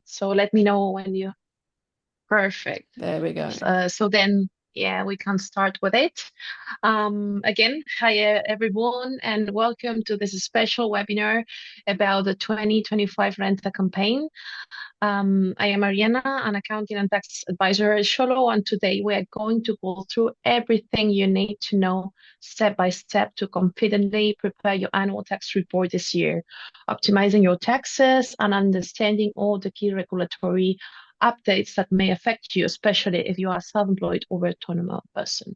So let me know when you perfect. There we go. So then, yeah, we can start with it. Again, hi everyone, and welcome to this special webinar about the 2025 Renta campaign. I am Ariana, an accounting and tax advisor at Sholo, and today we are going to go through everything you need to know step by step to confidently prepare your annual tax report this year, optimizing your taxes and understanding all the key regulatory updates that may affect you, especially if you are a self-employed or autonomous person.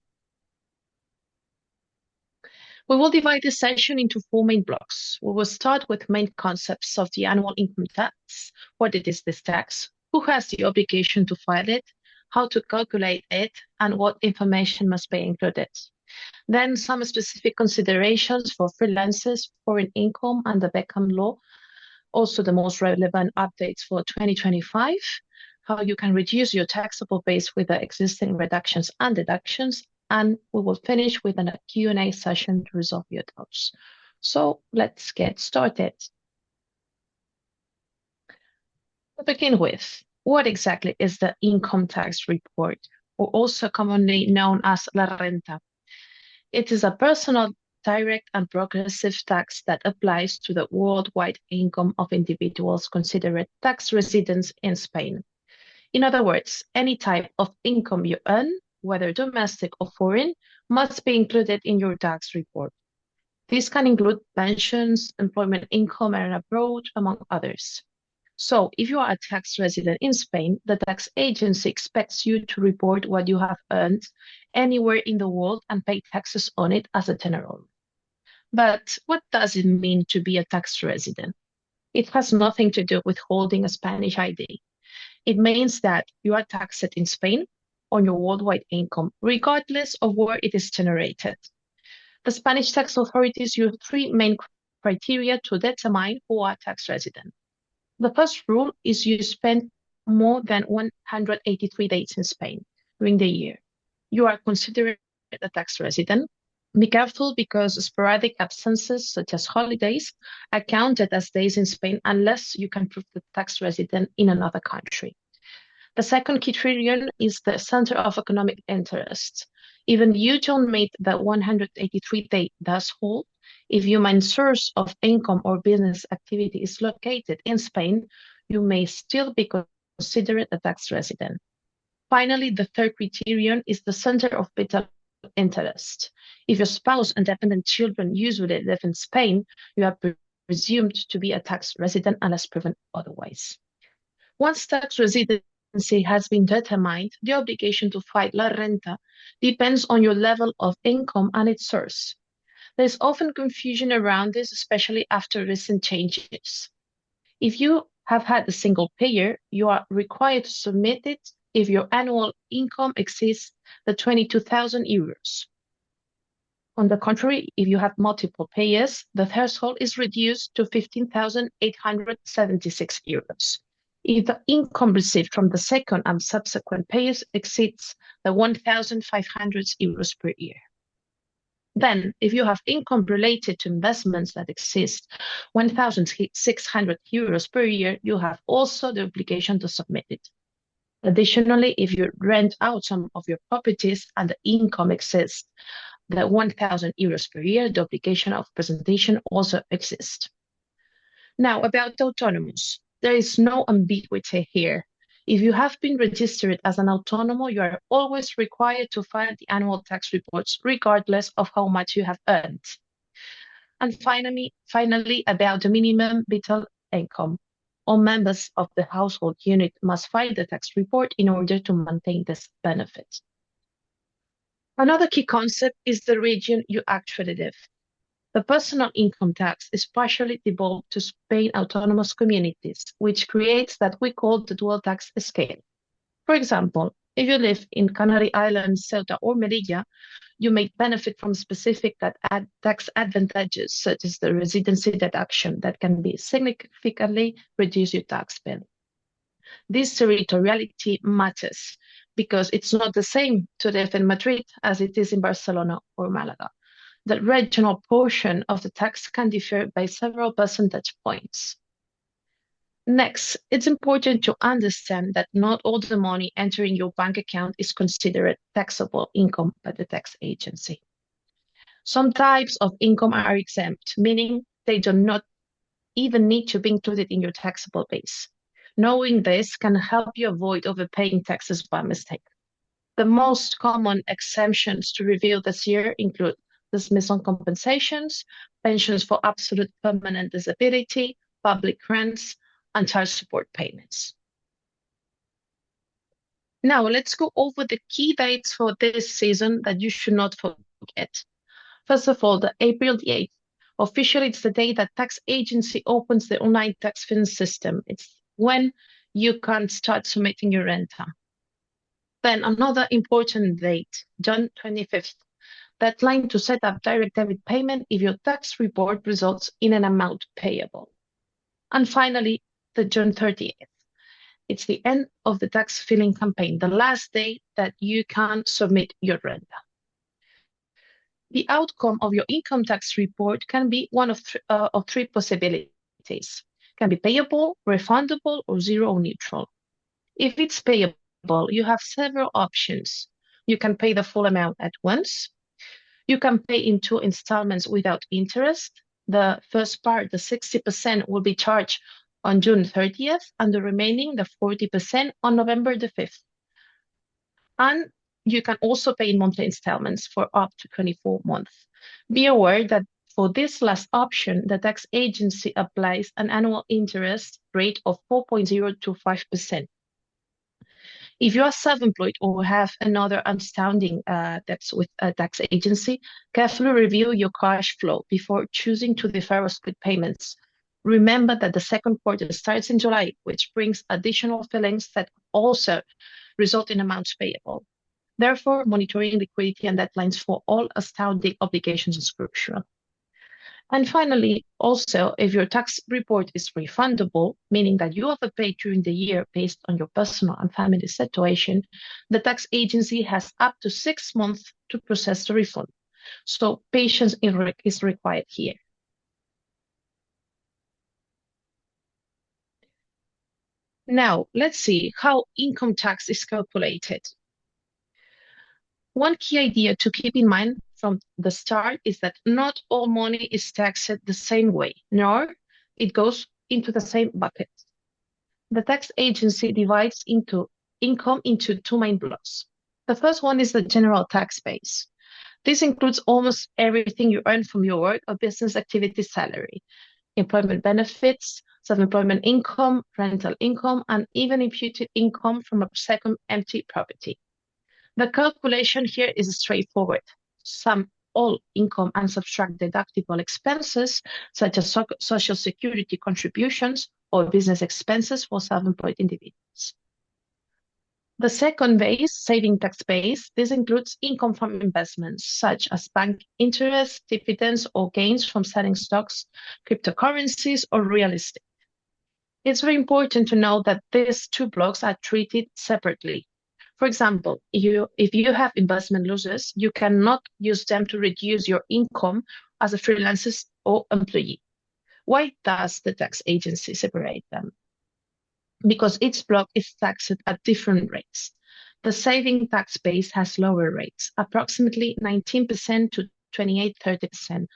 We will divide this session into four main blocks. We will start with main concepts of the annual income tax. What it is this tax? Who has the obligation to file it? How to calculate it? And what information must be included? Then some specific considerations for freelancers, foreign income, and the Beckham law. Also the most relevant updates for 2025, how you can reduce your taxable base with the existing reductions and deductions, and we will finish with a Q&A session to resolve your doubts. So let's get started. To begin with, what exactly is the income tax report, or also commonly known as La Renta? It is a personal, direct, and progressive tax that applies to the worldwide income of individuals considered tax residents in Spain. In other words, any type of income you earn, whether domestic or foreign, must be included in your tax report. This can include pensions, employment income earned abroad, among others. So, if you are a tax resident in Spain, the tax agency expects you to report what you have earned anywhere in the world and pay taxes on it as a general rule. But what does it mean to be a tax resident? It has nothing to do with holding a Spanish ID. It means that you are taxed in Spain on your worldwide income, regardless of where it is generated. The Spanish tax authorities use three main criteria to determine who are tax resident. The first rule is you spend more than 183 days in Spain during the year. You are considered a tax resident. Be careful because sporadic absences, such as holidays, are counted as days in Spain unless you can prove the tax resident in another country. The second criterion is the center of economic interest. Even you don't meet the 183-day threshold, if your main source of income or business activity is located in Spain, you may still be considered a tax resident. Finally, the third criterion is the center of vital interest. If your spouse and dependent children usually live in Spain, you are presumed to be a tax resident unless proven otherwise. Once tax residency has been determined, the obligation to file La Renta depends on your level of income and its source. There's often confusion around this, especially after recent changes. If you have had a single payer, you are required to submit it if your annual income exceeds the 22,000 euros. On the contrary, if you have multiple payers, the threshold is reduced to 15,876 euros. If the income received from the second and subsequent payers exceeds the 1,500 euros per year. Then, if you have income related to investments that exceed 1,600 euros per year, you have also the obligation to submit it. Additionally, if you rent out some of your properties and the income exceeds the 1,000 euros per year, the obligation of presentation also exists. Now, about the autonomous, there is no ambiguity here. If you have been registered as an autonomo, you are always required to file the annual tax reports, regardless of how much you have earned. And finally, about the minimum vital income. All members of the household unit must file the tax report in order to maintain this benefit. Another key concept is the region you actually live. The personal income tax is partially devolved to Spain autonomous communities, which creates that we call the dual tax scale. For example, if you live in Canary Islands, Ceuta, or Melilla, you may benefit from specific tax advantages, such as the residency deduction that can be significantly reduce your tax bill. This territoriality matters because it's not the same to live in Madrid as it is in Barcelona or Malaga. The regional portion of the tax can differ by several percentage points. Next, it's important to understand that not all the money entering your bank account is considered taxable income by the tax agency. Some types of income are exempt, meaning they do not even need to be included in your taxable base. Knowing this can help you avoid overpaying taxes by mistake. The most common exemptions to review this year include dismissal compensations, pensions for absolute permanent disability, public grants, and child support payments. Now, let's go over the key dates for this season that you should not forget. First of all, the April the 8th. Officially, it's the day that tax agency opens the online tax filing system. It's when you can start submitting your renta. Then another important date, June 25th, deadline to set up direct debit payment if your tax report results in an amount payable. And finally, the June 30th. It's the end of the tax filing campaign, the last day that you can submit your renta. The outcome of your income tax report can be one of three possibilities. It can be payable, refundable, or zero or neutral. If it's payable, you have several options. You can pay the full amount at once. You can pay in 2 installments without interest. The first part, the 60%, will be charged on June 30th, and the remaining, the 40%, on November the 5th. And you can also pay in monthly installments for up to 24 months. Be aware that for this last option, the tax agency applies an annual interest rate of 4.025%. If you are self-employed or have another outstanding debts with a tax agency, carefully review your cash flow before choosing to defer or split payments. Remember that the second quarter starts in July, which brings additional fillings that also result in amounts payable. Therefore, monitoring liquidity and deadlines for all outstanding obligations is crucial. And finally, also, if your tax report is refundable, meaning that you overpaid during the year based on your personal and family situation, the tax agency has up to 6 months to process the refund. So patience is required here. Now, let's see how income tax is calculated. One key idea to keep in mind from the start is that not all money is taxed the same way, nor it goes into the same bucket. The tax agency divides income into 2 main blocks. The first one is the general tax base. This includes almost everything you earn from your work or business activity salary, employment benefits, self-employment income, rental income, and even imputed income from a second empty property. The calculation here is straightforward. Sum all income and subtract deductible expenses, such as social security contributions or business expenses for self-employed individuals. The second base, saving tax base, this includes income from investments, such as bank interest, dividends, or gains from selling stocks, cryptocurrencies, or real estate. It's very important to know that these two blocks are treated separately. For example, if you have investment losses, you cannot use them to reduce your income as a freelancer or employee. Why does the tax agency separate them? Because each block is taxed at different rates. The saving tax base has lower rates, approximately 19% to 28-30%,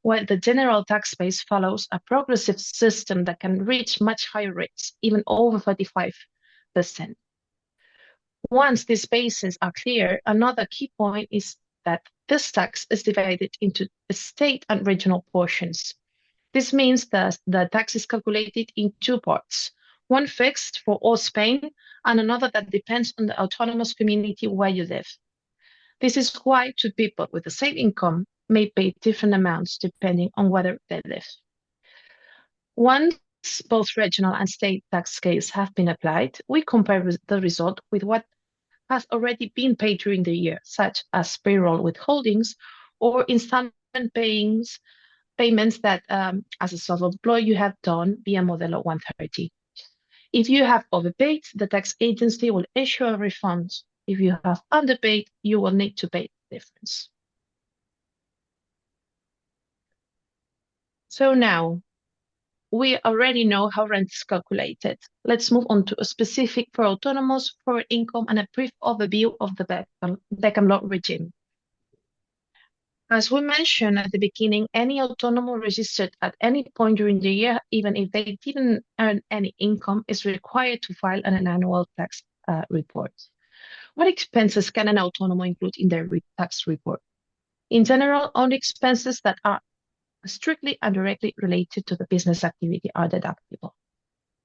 while the general tax base follows a progressive system that can reach much higher rates, even over 35%. Once these bases are clear, another key point is that this tax is divided into state and regional portions. This means that the tax is calculated in 2 parts, one fixed for all Spain and another that depends on the autonomous community where you live. This is why two people with the same income may pay different amounts depending on where they live. Once both regional and state tax scales have been applied, we compare the result with what has already been paid during the year, such as payroll withholdings or installment payments that, as a self-employed, you have done via Modelo 130. If you have overpaid, the tax agency will issue a refund. If you have underpaid, you will need to pay the difference. So now, we already know how rent is calculated. Let's move on to a specific for autonomous, for income, and a brief overview of the Beckham law regime. As we mentioned at the beginning, any autonomous registered at any point during the year, even if they didn't earn any income, is required to file an annual tax report. What expenses can an autonomous include in their tax report? In general, only expenses that are strictly and directly related to the business activity are deductible.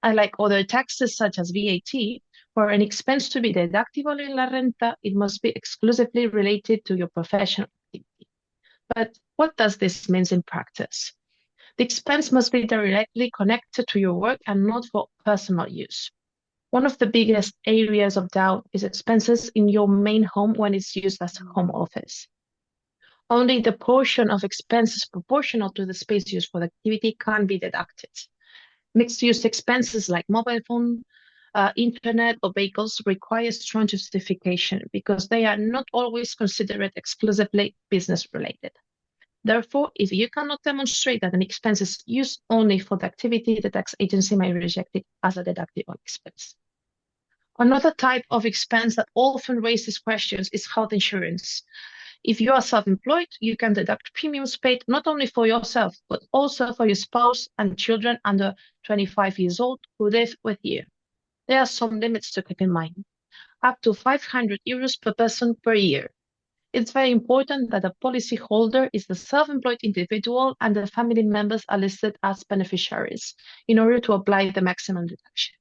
Unlike other taxes such as VAT, for an expense to be deductible in La Renta, it must be exclusively related to your professional activity. But what does this mean in practice? The expense must be directly connected to your work and not for personal use. One of the biggest areas of doubt is expenses in your main home when it's used as a home office. Only the portion of expenses proportional to the space used for the activity can be deducted. Mixed-use expenses like mobile phone, internet, or vehicles require strong justification because they are not always considered exclusively business-related. Therefore, if you cannot demonstrate that an expense is used only for the activity, the tax agency may reject it as a deductible expense. Another type of expense that often raises questions is health insurance. If you are self-employed, you can deduct premiums paid not only for yourself, but also for your spouse and children under 25 years old who live with you. There are some limits to keep in mind, up to 500 euros per person per year. It's very important that the policyholder is the self-employed individual and the family members are listed as beneficiaries in order to apply the maximum deduction.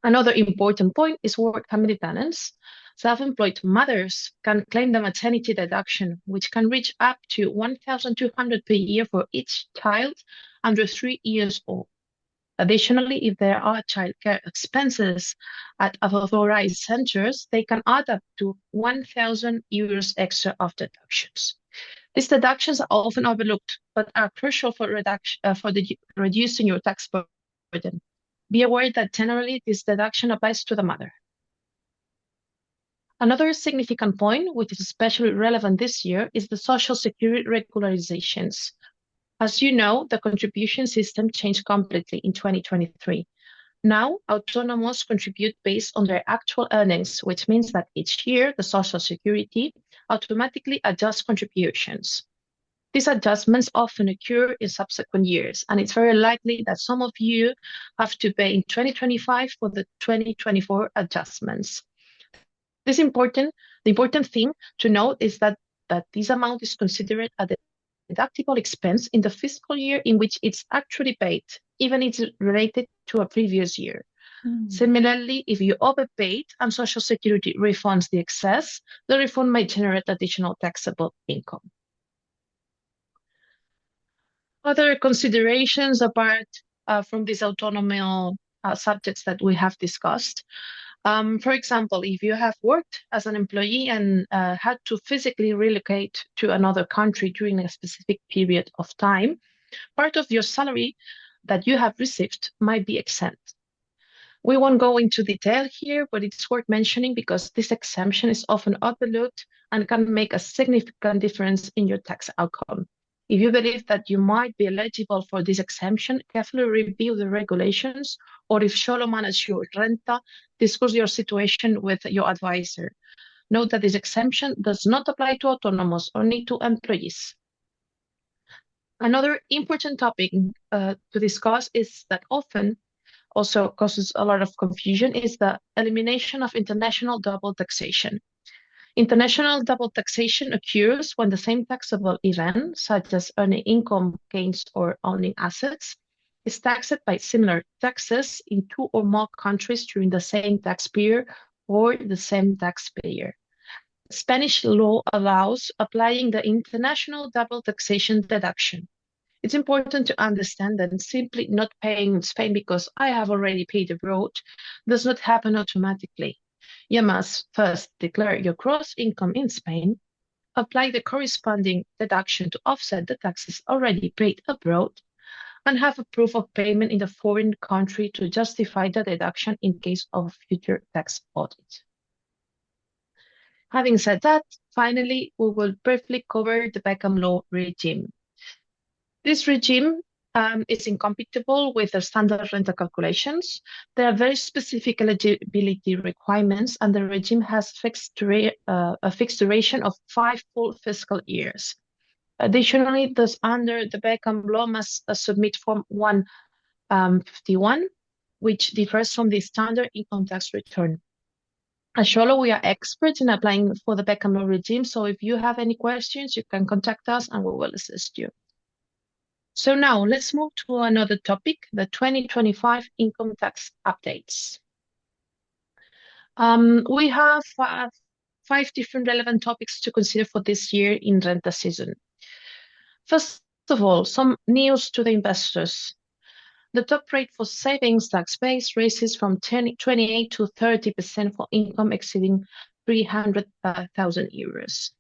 Another important point is work family balance. Self-employed mothers can claim the maternity deduction, which can reach up to 1,200 per year for each child under 3 years old. Additionally, if there are childcare expenses at authorized centers, they can add up to 1,000 euros extra of deductions. These deductions are often overlooked, but are crucial for reducing your tax burden. Be aware that generally this deduction applies to the mother. Another significant point, which is especially relevant this year, is the Social Security regularizations. As you know, the contribution system changed completely in 2023. Now, autonomous contribute based on their actual earnings, which means that each year the Social Security automatically adjusts contributions. These adjustments often occur in subsequent years, and it's very likely that some of you have to pay in 2025 for the 2024 adjustments. The important thing to note is that this amount is considered a deductible expense in the fiscal year in which it's actually paid, even if it's related to a previous year. Similarly, if you overpaid and Social Security refunds the excess, the refund may generate additional taxable income. Other considerations apart from these autonomous subjects that we have discussed. For example, if you have worked as an employee and had to physically relocate to another country during a specific period of time, part of your salary that you have received might be exempt. We won't go into detail here, but it's worth mentioning because this exemption is often overlooked and can make a significant difference in your tax outcome. If you believe that you might be eligible for this exemption, carefully review the regulations, or if solo manage your renta, discuss your situation with your advisor. Note that this exemption does not apply to autonomous, only to employees. Another important topic to discuss is that often also causes a lot of confusion is the elimination of international double taxation. International double taxation occurs when the same taxable event, such as earning income, gains, or owning assets, is taxed by similar taxes in two or more countries during the same tax period or the same taxpayer. Spanish law allows applying the international double taxation deduction. It's important to understand that simply not paying in Spain because I have already paid abroad does not happen automatically. You must first declare your gross income in Spain, apply the corresponding deduction to offset the taxes already paid abroad, and have a proof of payment in the foreign country to justify the deduction in case of future tax audit. Having said that, finally, we will briefly cover the Beckham law regime. This regime is incompatible with the standard rental calculations. There are very specific eligibility requirements, and the regime has a fixed duration of 5 full fiscal years. Additionally, those under the Beckham law must submit Form 151, which differs from the standard income tax return. At Sholo, we are experts in applying for the Beckham law regime, so if you have any questions, you can contact us and we will assist you. So now let's move to another topic, the 2025 income tax updates. We have 5 different relevant topics to consider for this year in Renta season. First of all, some news to the investors. The top rate for savings tax base raises from 28 to 30% for income exceeding 300,000 euros.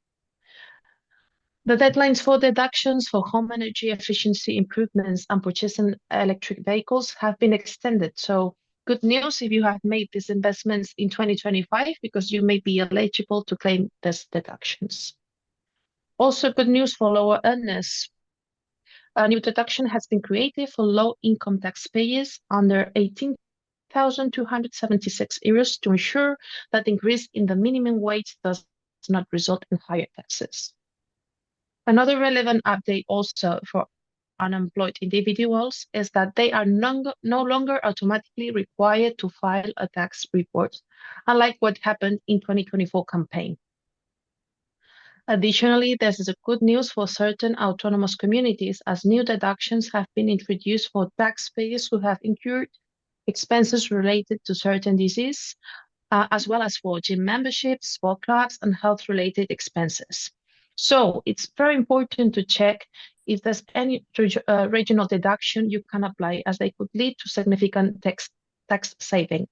The deadlines for deductions for home energy efficiency improvements and purchasing electric vehicles have been extended. So good news if you have made these investments in 2025, because you may be eligible to claim these deductions. Also good news for lower earners. A new deduction has been created for low income taxpayers under 18,276 euros to ensure that the increase in the minimum wage does not result in higher taxes. Another relevant update also for unemployed individuals is that they are no longer automatically required to file a tax report, unlike what happened in 2024 campaign. Additionally, this is a good news for certain autonomous communities, as new deductions have been introduced for taxpayers who have incurred expenses related to certain disease, as well as for gym memberships, sport clubs, and health-related expenses. So it's very important to check if there's any regional deduction you can apply, as they could lead to significant tax saving.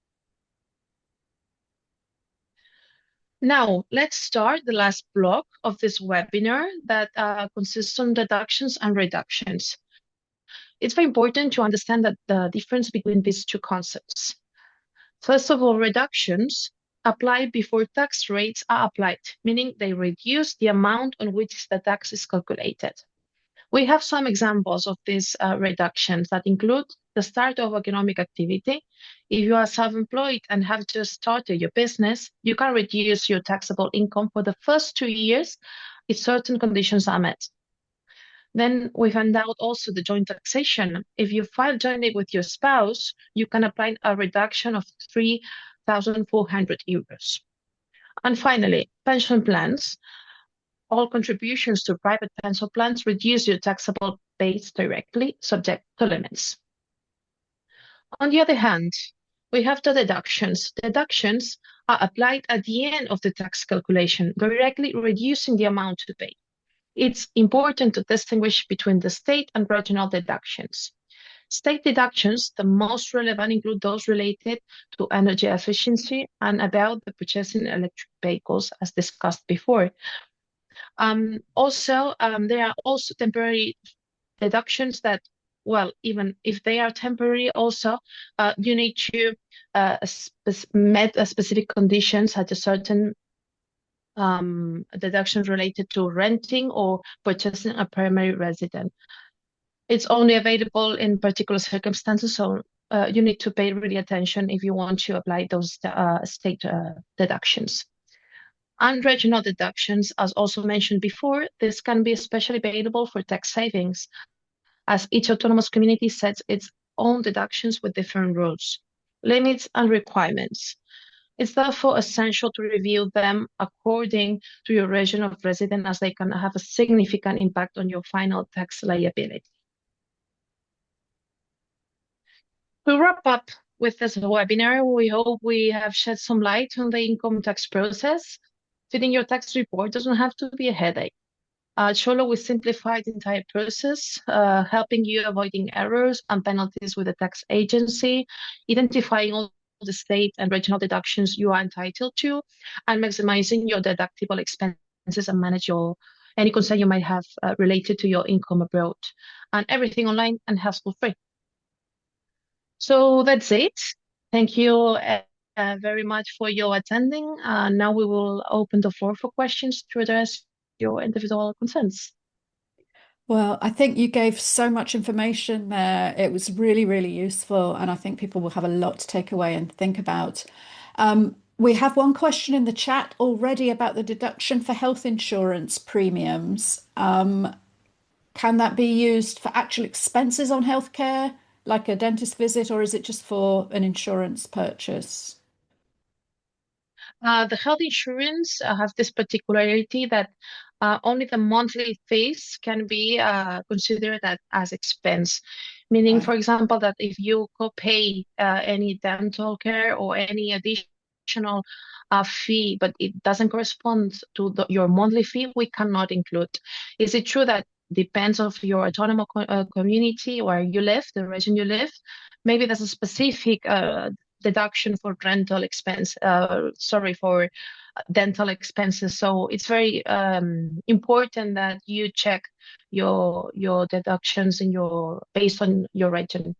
Now, let's start the last block of this webinar that consists on deductions and reductions. It's very important to understand that the difference between these two concepts. First of all, reductions apply before tax rates are applied, meaning they reduce the amount on which the tax is calculated. We have some examples of these reductions that include the start of economic activity. If you are self-employed and have just started your business, you can reduce your taxable income for the first 2 years if certain conditions are met. Then we found out also the joint taxation. If you file jointly with your spouse, you can apply a reduction of 3,400 euros. And finally, pension plans. All contributions to private pension plans reduce your taxable base directly, subject to limits. On the other hand, we have the deductions. Deductions are applied at the end of the tax calculation, directly reducing the amount to pay. It's important to distinguish between the state and regional deductions. State deductions, the most relevant, include those related to energy efficiency and about the purchasing electric vehicles, as discussed before. There are also temporary deductions that, well, even if they are temporary, also you need to meet a specific conditions, such as certain deductions related to renting or purchasing a primary residence. It's only available in particular circumstances, so you need to pay really attention if you want to apply those state deductions. And regional deductions, as also mentioned before, this can be especially available for tax savings, as each autonomous community sets its own deductions with different rules, limits, and requirements. It's therefore essential to review them according to your region of residence, as they can have a significant impact on your final tax liability. To wrap up with this webinar, we hope we have shed some light on the income tax process. Filling your tax report doesn't have to be a headache. At Sholo, we simplified the entire process, helping you avoiding errors and penalties with the tax agency, identifying all the state and regional deductions you are entitled to, and maximizing your deductible expenses and manage any concern you might have related to your income abroad. And everything online and hassle-free. So that's it. Thank you very much for your attending. Now we will open the floor for questions to address your individual concerns. Well, I think you gave so much information there. It was really, really useful, and I think people will have a lot to take away and think about. We have one question in the chat already about the deduction for health insurance premiums. Can that be used for actual expenses on healthcare, like a dentist visit, or is it just for an insurance purchase? The health insurance has this particularity that only the monthly fees can be considered as expense. Meaning, for Right. example, that if you co-pay any dental care or any additional fee, but it doesn't correspond to your monthly fee, we cannot include. Is it true that depends of your autonomous community where you live, the region you live? Maybe there's a specific deduction for rental expense, sorry, for dental expenses. So it's very important that you check your deductions in your based on your region.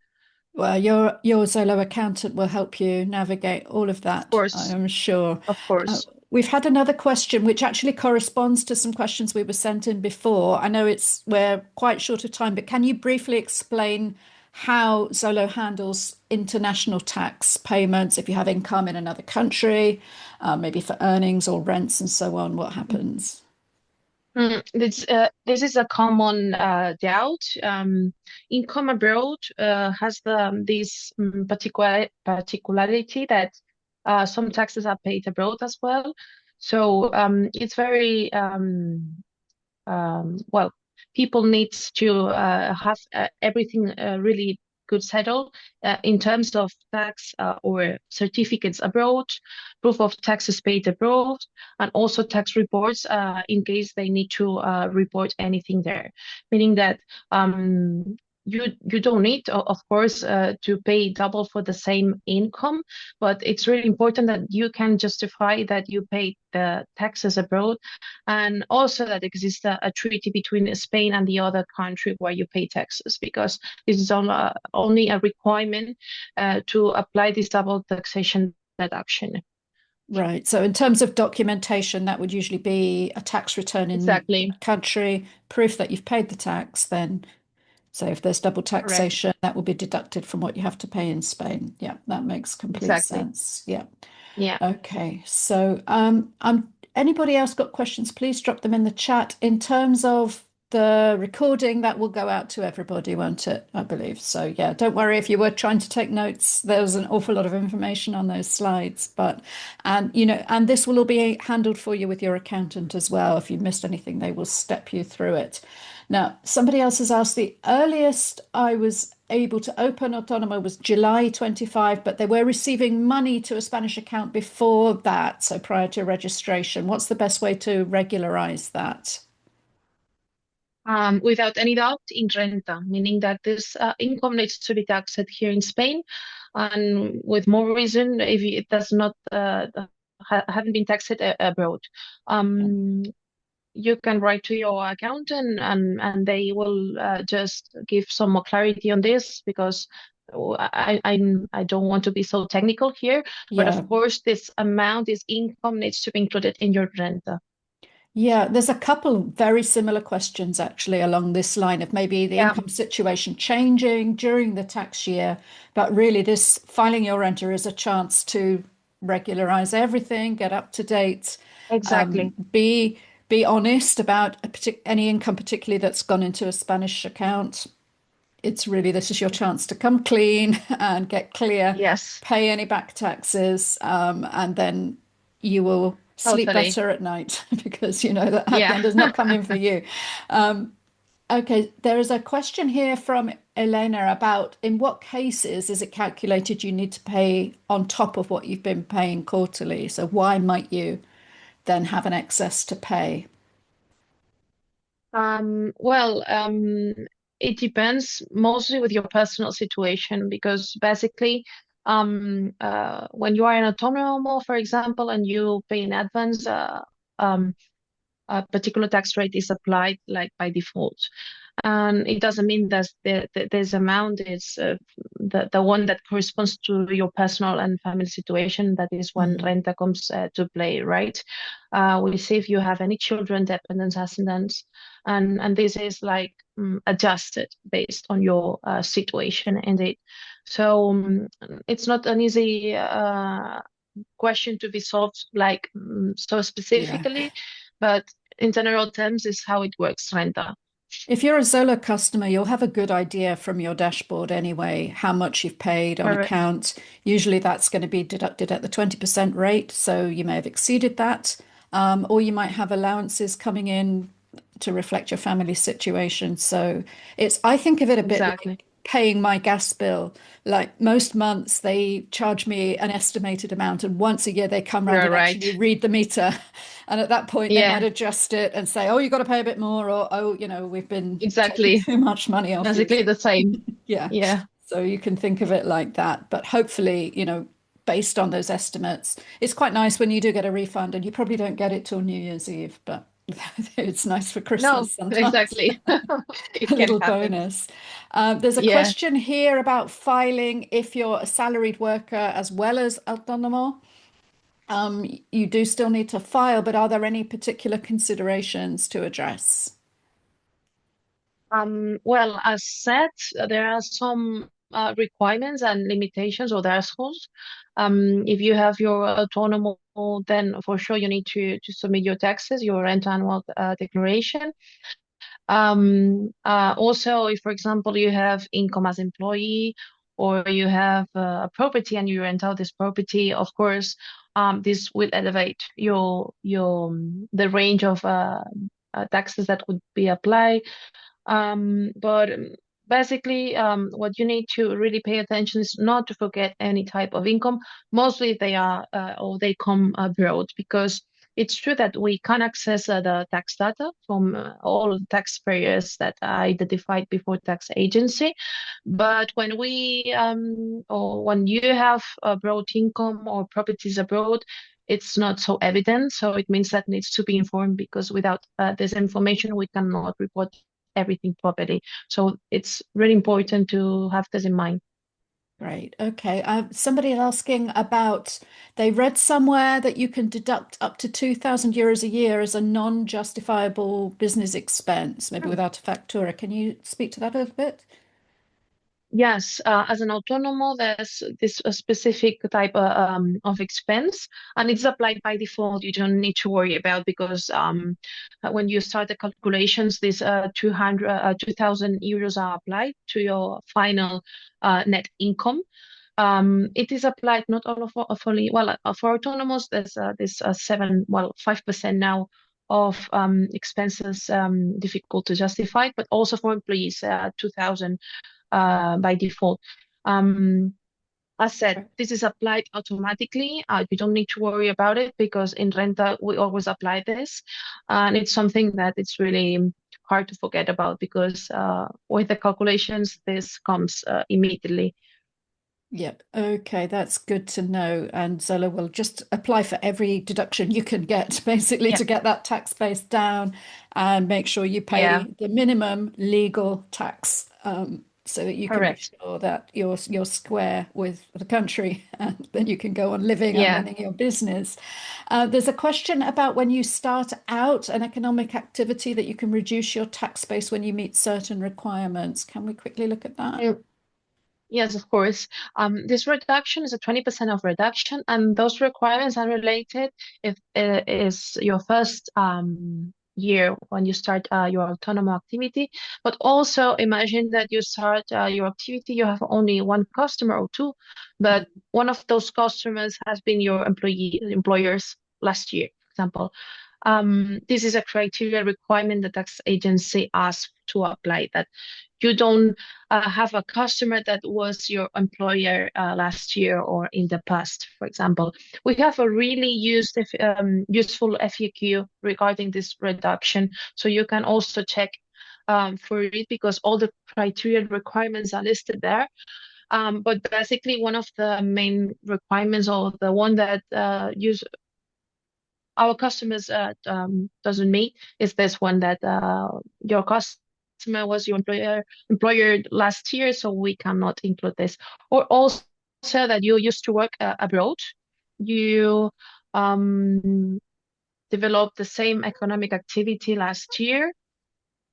Well, your Zolo accountant will help you navigate all of Of that, I course, am sure. of course. We've had another question which actually corresponds to some questions we were sent in before. I know we're quite short of time, but can you briefly explain how Zolo handles international tax payments if you have income in another country, maybe for earnings or rents and so on, what happens? This is a common doubt. Income abroad has this particularity that some taxes are paid abroad as well. So it's very well, people need to have everything really good settled in terms of tax or certificates abroad, proof of taxes paid abroad, and also tax reports in case they need to report anything there. Meaning that you don't need, of course, to pay double for the same income, but it's really important that you can justify that you paid the taxes abroad and also that exists a treaty between Spain and the other country where you pay taxes, because this is only a requirement to apply this double taxation deduction. Right. So, in terms of documentation, that would usually be a tax return in Exactly. a country, proof that you've paid the tax. Then, so if there's double Correct. taxation, that will be deducted from what you have to pay in Spain. Yeah, that makes complete Exactly. sense. Yeah. Yeah. Okay. So, anybody else got questions? Please drop them in the chat. In terms of the recording, that will go out to everybody, won't it? I believe. So, yeah, don't worry if you were trying to take notes. There was an awful lot of information on those slides, and this will all be handled for you with your accountant as well. If you missed anything, they will step you through it. Now, somebody else has asked the earliest I was able to open Autónoma was July 25, but they were receiving money to a Spanish account before that, so prior to registration. What's the best way to regularize that? Without any doubt, in renta, meaning that this income needs to be taxed here in Spain, and with more reason if it does not haven't been taxed abroad. Yeah. Um, you can write to your accountant and they will just give some more clarity on this because I don't want to be so technical here, but of Yeah. course this amount, this income needs to be included in your renta. Yeah, there's a couple very similar questions actually along this line of maybe the Yeah, income situation changing during the tax year, but really this filing your renter is a chance to regularize everything, get up to date, exactly. be honest about any income, particularly that's gone into a Spanish account. It's really this is your chance to come clean and get clear, Yes, pay any back taxes, and then you will sleep totally. better at night because you know that happy Yeah. end is not coming for you. Um, okay, there is a question here from Elena about in what cases is it calculated you need to pay on top of what you've been paying quarterly? So why might you then have an excess to pay? Well, it depends mostly with your personal situation because basically, when you are an autonomous, for example, and you pay in advance, um, a particular tax rate is applied like by default. And it doesn't mean that this amount is the one that corresponds to your personal and family situation. That is when Mm, renta comes to play, right? We see if you have any children, dependents, ascendants. and this is like adjusted based on your situation indeed. So it's not an easy question to be solved like so Yeah. specifically, but in general terms, is how it works, Renta. If you're a Zola customer, you'll have a good idea from your dashboard anyway, how much you've paid on Correct. account. Usually that's going to be deducted at the 20% rate, so you may have exceeded that. Or you might have allowances coming in to reflect your family situation. So I think of it a bit Exactly. like paying my gas bill. Like most months, they charge me an estimated amount, and once a year they come round You're and right. actually read the meter. And at that point, they might Yeah, adjust it and say, "Oh, you've got to pay a bit more," or "Oh, we've been taking exactly. too much money off you." Basically the same. Yeah. Yeah. So you can think of it like that. But hopefully, based on those estimates, it's quite nice when you do get a refund, and you probably don't get it till New Year's Eve, but it's nice for No, Christmas sometimes. exactly. A It can little happen. bonus. There's a Yeah. question here about filing if you're a salaried worker as well as autonomo. You do still need to file, but are there any particular considerations to address? Well, as said, there are some requirements and limitations or thresholds. If you have your autonomous, then for sure you need to submit your taxes, your rent annual declaration. Also, if, for example, you have income as employee or you have a property and you rent out this property, of course, this will elevate the range of taxes that would be applied. But basically, what you need to really pay attention is not to forget any type of income. Mostly they are or they come abroad because it's true that we can access the tax data from all taxpayers that are identified before tax agency. But when we or when you have abroad income or properties abroad, it's not so evident. So it means that needs to be informed because without this information, we cannot report everything properly. So it's really important to have this in mind. Great. Okay. Somebody asking about, they read somewhere that you can deduct up to €2,000 a year as a non-justifiable business expense, maybe Hmm. without a factura. Can you speak to that a little bit? Yes, as an autonomous, there's this specific type of expense, and it's applied by default. You don't need to worry about because when you start the calculations, this 2,000 euros are applied to your final net income. It is applied not all of only well for autonomous. There's this 5% now of expenses difficult to justify, but also for employees 2,000 by default. Um, as said, Right. this is applied automatically. You don't need to worry about it because in Renta we always apply this, and it's something that it's really hard to forget about because with the calculations this comes immediately. Yep. Okay, that's good to know. And Zola will just apply for every deduction you can get, basically, Yeah, to get that tax base down and make sure you yeah, pay the minimum legal tax, so that you can be correct. sure that you're square with the country, and then you can go on living and Yeah. running your business. There's a question about when you start out an economic activity that you can reduce your tax base when you meet certain requirements. Can we quickly look at that? Yes, of course. This reduction is a 20% of reduction, and those requirements are related if it is your first year when you start your autonomous activity. But also imagine that you start your activity, you have only one customer or two, but one of those customers has been your employers last year, for example. This is a criteria requirement the tax agency asks to apply that you don't have a customer that was your employer last year or in the past, for example. We have a really useful FAQ regarding this reduction, so you can also check for it because all the criteria requirements are listed there. But basically, one of the main requirements or the one that use our customers doesn't meet is this one that your customer was your employer last year, so we cannot include this. Or also that you used to work abroad, you um, developed the same economic activity last year,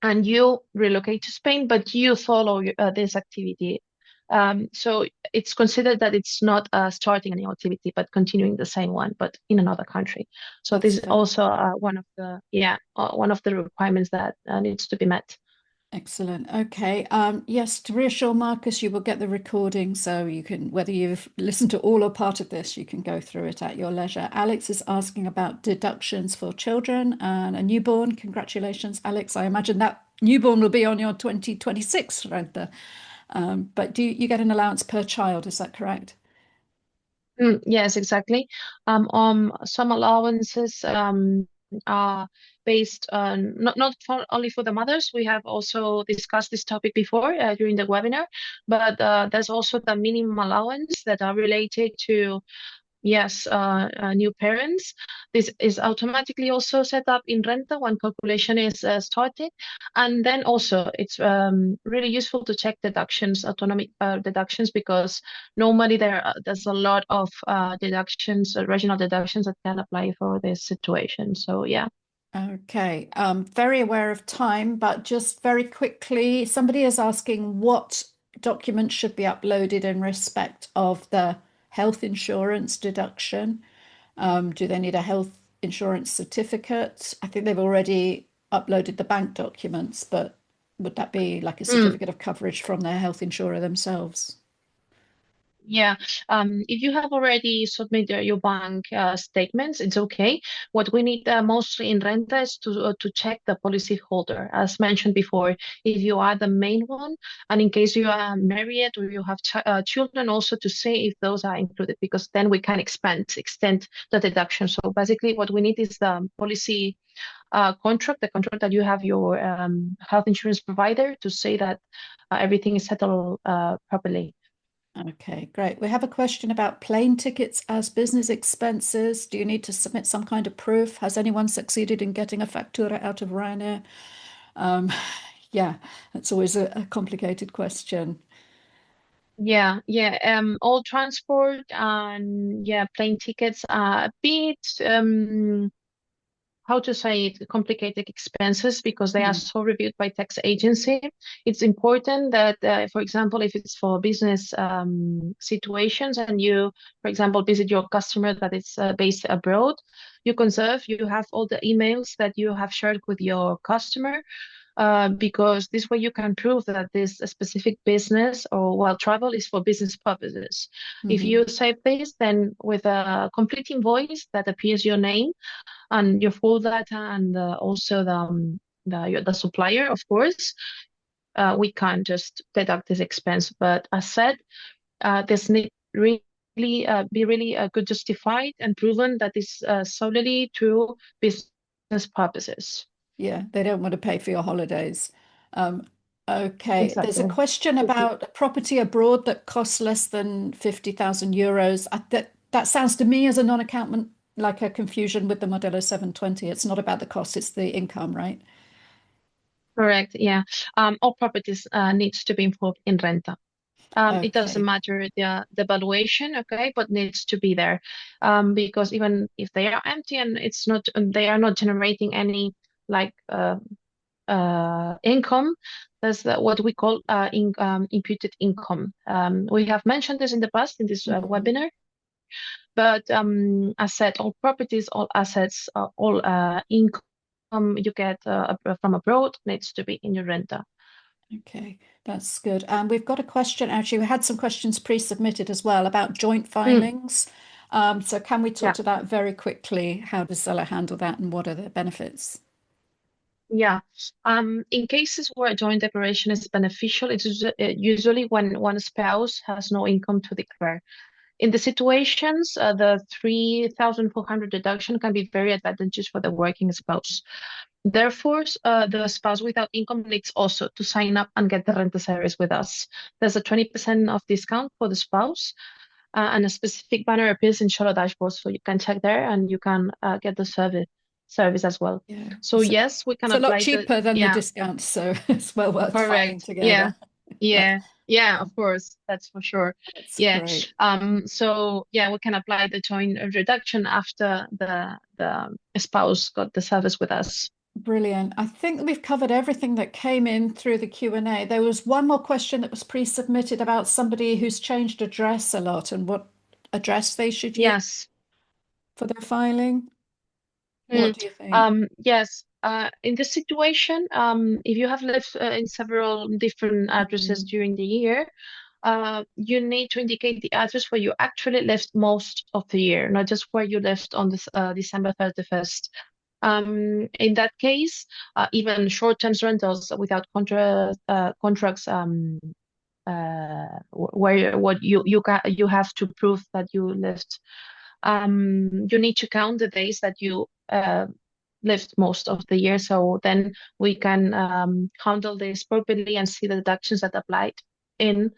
and you relocate to Spain, but you follow this activity. So it's considered that it's not starting a new activity, but continuing the same one, but in another country. So That's this is fair. also one of the requirements that needs to be met. Excellent. Okay. Yes, to reassure Marcus, you will get the recording so you can, whether you've listened to all or part of this, you can go through it at your leisure. Alex is asking about deductions for children and a newborn. Congratulations, Alex. I imagine that newborn will be on your 2026 renta. But you get an allowance per child, is that correct? Yes, exactly. Some allowances are based on not for, only for the mothers. We have also discussed this topic before during the webinar, but there's also the minimum allowance that are related to yes, new parents. This is automatically also set up in Renta when calculation is started. And then also it's really useful to check deductions, autonomic deductions, because normally there's a lot of deductions, regional deductions that can apply for this situation. So yeah. Okay, very aware of time, but just very quickly, somebody is asking what documents should be uploaded in respect of the health insurance deduction. Do they need a health insurance certificate? I think they've already uploaded the bank documents, but would that be like a Mm. certificate of coverage from their health insurer themselves? Yeah, if you have already submitted your bank statements, it's okay. What we need mostly in Renta is to check the policy holder. As mentioned before, if you are the main one, and in case you are married or you have ch children, also to say if those are included, because then we can extend the deduction. So basically, what we need is the policy contract, the contract that you have your health insurance provider to say that everything is settled properly. Okay, great. We have a question about plane tickets as business expenses. Do you need to submit some kind of proof? Has anyone succeeded in getting a factura out of Ryanair? Um, yeah, that's always a complicated question. Yeah, yeah. All transport and yeah, plane tickets are a bit how to say it, complicated expenses because they are Hmm. so reviewed by tax agency. It's important that, for example, if it's for business situations and you, for example, visit your customer that is based abroad, you have all the emails that you have shared with your customer because this way you can prove that this specific business or while travel is for business purposes. If Hmm. you save this, then with a complete invoice that appears your name and your full data and also the supplier, of course, we can't just deduct this expense. But as said, this need really be really good justified and proven that is solely to business purposes. Yeah, they don't want to pay for your holidays. Um, okay, there's a Exactly. question about a property abroad that costs less than 50,000 euros. That sounds to me as a non-accountant like a confusion with the Modelo 720. It's not about the cost, it's the income, right? Correct. Yeah. All properties needs to be involved in renta. It doesn't Okay. matter the valuation, okay, but needs to be there, because even if they are empty and it's not, they are not generating any like income. That's what we call imputed income. We have mentioned this in the past in this Mhm. webinar, but as said, all properties, all assets, all income you get from abroad needs to be in your renta. Okay, that's good. And we've got a question, actually, we had some questions pre-submitted as well about joint Mm, filings. So can we talk yeah. to that very quickly? How does seller handle that and what are the benefits? Yeah. In cases where a joint declaration is beneficial, it's usually when one spouse has no income to declare. In the situations, the 3,400 deduction can be very advantageous for the working spouse. Therefore, the spouse without income needs also to sign up and get the rental service with us. There's a 20% of discount for the spouse, and a specific banner appears in Shoro dashboard, so you can check there and you can get the service as well. Yeah, So yes, we can it's a lot apply the cheaper than the yeah, discount, so it's well worth filing correct. together. Yeah. That, Yeah. Yeah, of course. That's for sure. that's Yeah. great. So yeah, we can apply the joint reduction after the spouse got the service with us. Brilliant. I think we've covered everything that came in through the Q&A. There was one more question that was pre-submitted about somebody who's changed address a lot and what address they should use Yes. for their filing. What Mm. do you think? Yes. In this situation, if you have lived in several different addresses Mm, during the year, you need to indicate the address where you actually lived most of the year, not just where you lived on this December 31st. In that case, even short-term rentals without contracts, where what you have to prove that you lived, you need to count the days that you lived most of the year. So then we can handle this properly and see the deductions that applied in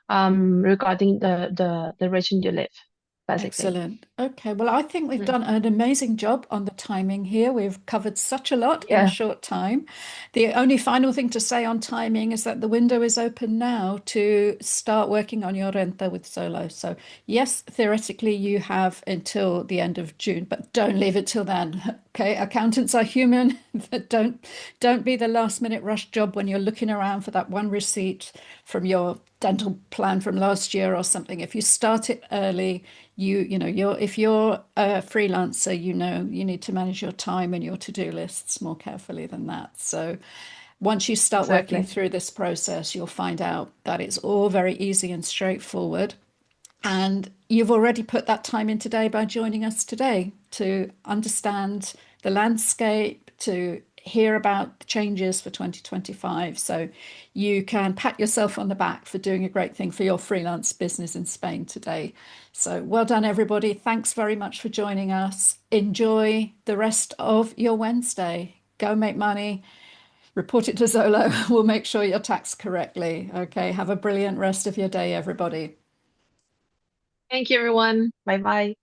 regarding the region you live, basically. excellent. Okay, well, I think we've Mm. done an amazing job on the timing here. We've covered such a lot in a Yeah, short time. The only final thing to say on timing is that the window is open now to start working on your renta with Solo. So, yes, theoretically, you have until the end of June, but don't leave it till then. Okay, accountants are human, but don't be the last minute rush job when you're looking around for that one receipt from your dental plan from last year or something. If you start it early, you're if you're a freelancer, you need to manage your time and your to-do lists more carefully than that. So once you start working exactly. through this process, you'll find out that it's all very easy and straightforward. And you've already put that time in today by joining us today to understand the landscape, to hear about the changes for 2025. So you can pat yourself on the back for doing a great thing for your freelance business in Spain today. So well done, everybody. Thanks very much for joining us. Enjoy the rest of your Wednesday. Go make money. Report it to Zolo. We'll make sure you're taxed correctly. Okay. Have a brilliant rest of your day, everybody. Thank you, everyone. Bye bye.